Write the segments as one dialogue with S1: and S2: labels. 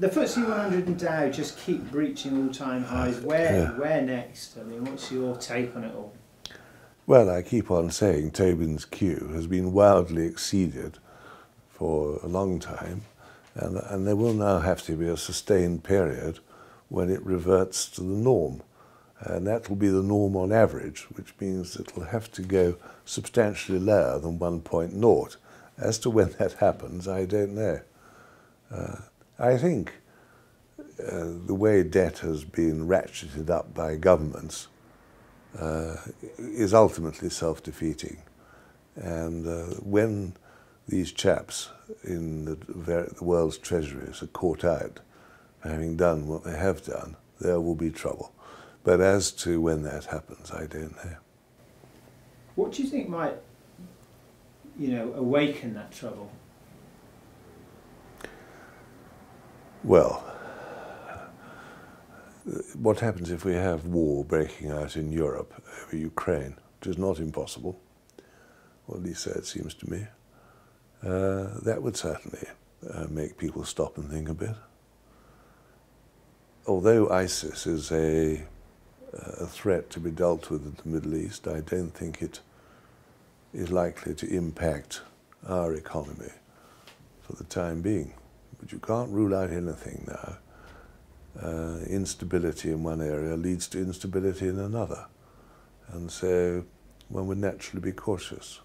S1: the FTSE 100 and Dow just keep breaching all-time highs. Where next? I mean, what's your take on it all?
S2: Well, I keep on saying Tobin's Q has been wildly exceeded for a long time, and there will now have to be a sustained period when it reverts to the norm. And that will be the norm on average, which means it will have to go substantially lower than 1.0. As to when that happens, I don't know. I think the way debt has been ratcheted up by governments is ultimately self-defeating. And when these chaps in the world's treasuries are caught out for having done what they have done, there will be trouble. But as to when that happens, I don't know.
S1: What do you think might, awaken that trouble?
S2: Well, what happens if we have war breaking out in Europe over Ukraine, which is not impossible, or at least so it seems to me, that would certainly make people stop and think a bit. Although ISIS is a threat to be dealt with in the Middle East, I don't think it is likely to impact our economy for the time being. But you can't rule out anything now. Instability in one area leads to instability in another. And so one would naturally be cautious.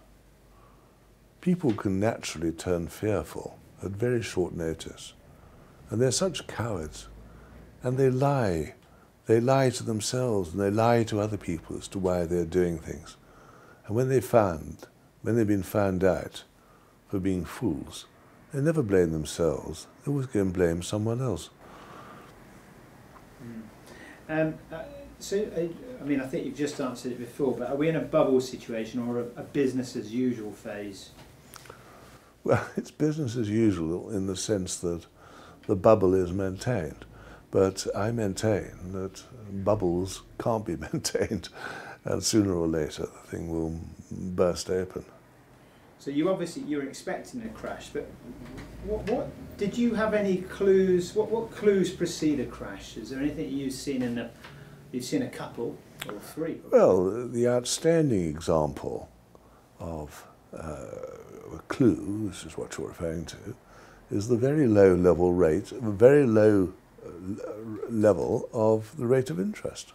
S2: People can naturally turn fearful at very short notice. And they're such cowards. And they lie. They lie to themselves and they lie to other people as to why they're doing things. And when they've been found out for being fools, they never blame themselves. They always go and blame someone else.
S1: I think you've just answered it before, but are we in a bubble situation or a business as usual phase?
S2: Well, it's business as usual in the sense that the bubble is maintained. But I maintain that bubbles can't be maintained, and sooner or later the thing will burst open.
S1: So you're expecting a crash, but what did you have any clues? What clues precede a crash? Is there anything you've seen you've seen a couple or three?
S2: Well, the outstanding example of a clue, this is what you're referring to, is the very low level of the rate of interest.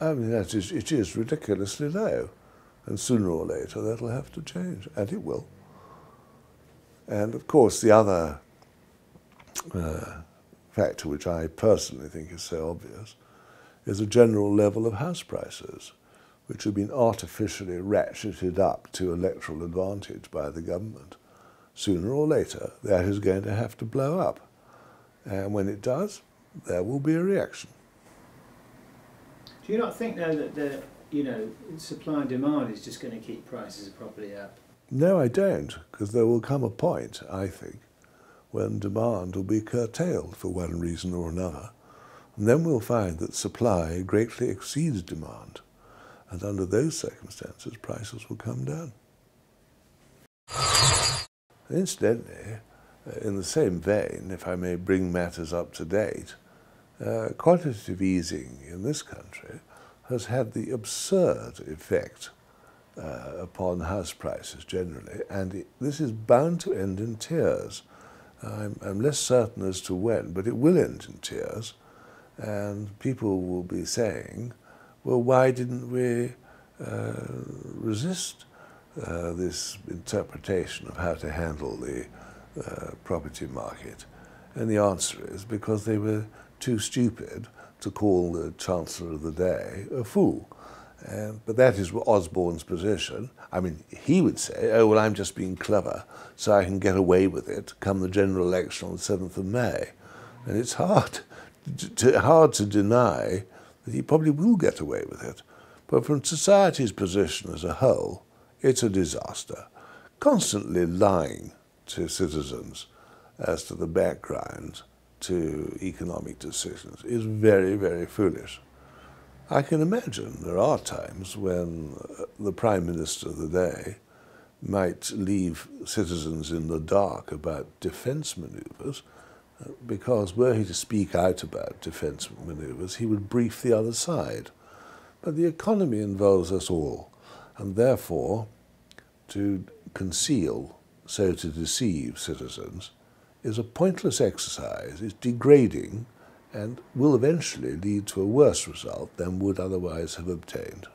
S2: I mean, it is ridiculously low. And sooner or later that'll have to change, and it will. And of course the other factor which I personally think is so obvious is a general level of house prices, which have been artificially ratcheted up to electoral advantage by the government. Sooner or later that is going to have to blow up. And when it does, there will be a reaction.
S1: Do you not think, though, that supply and demand is just going to keep prices properly up?
S2: No, I don't, because there will come a point, I think, when demand will be curtailed for one reason or another. And then we'll find that supply greatly exceeds demand. And under those circumstances, prices will come down. Incidentally, in the same vein, if I may bring matters up to date, quantitative easing in this country has had the absurd effect upon house prices generally, and this is bound to end in tears. I'm less certain as to when, but it will end in tears, and people will be saying, well, why didn't we resist this interpretation of how to handle the property market? And the answer is because they were too stupid to call the Chancellor of the day a fool. But that is Osborne's position. I mean, he would say, oh, well, I'm just being clever, so I can get away with it come the general election on the 7th of May. And it's hard to deny that he probably will get away with it. But from society's position as a whole, it's a disaster. Constantly lying to citizens as to the background to economic decisions is very, very foolish. I can imagine there are times when the Prime Minister of the day might leave citizens in the dark about defence manoeuvres, because were he to speak out about defence manoeuvres, he would brief the other side. But the economy involves us all, and therefore to conceal, so to deceive citizens, is a pointless exercise, is degrading, and will eventually lead to a worse result than would otherwise have obtained.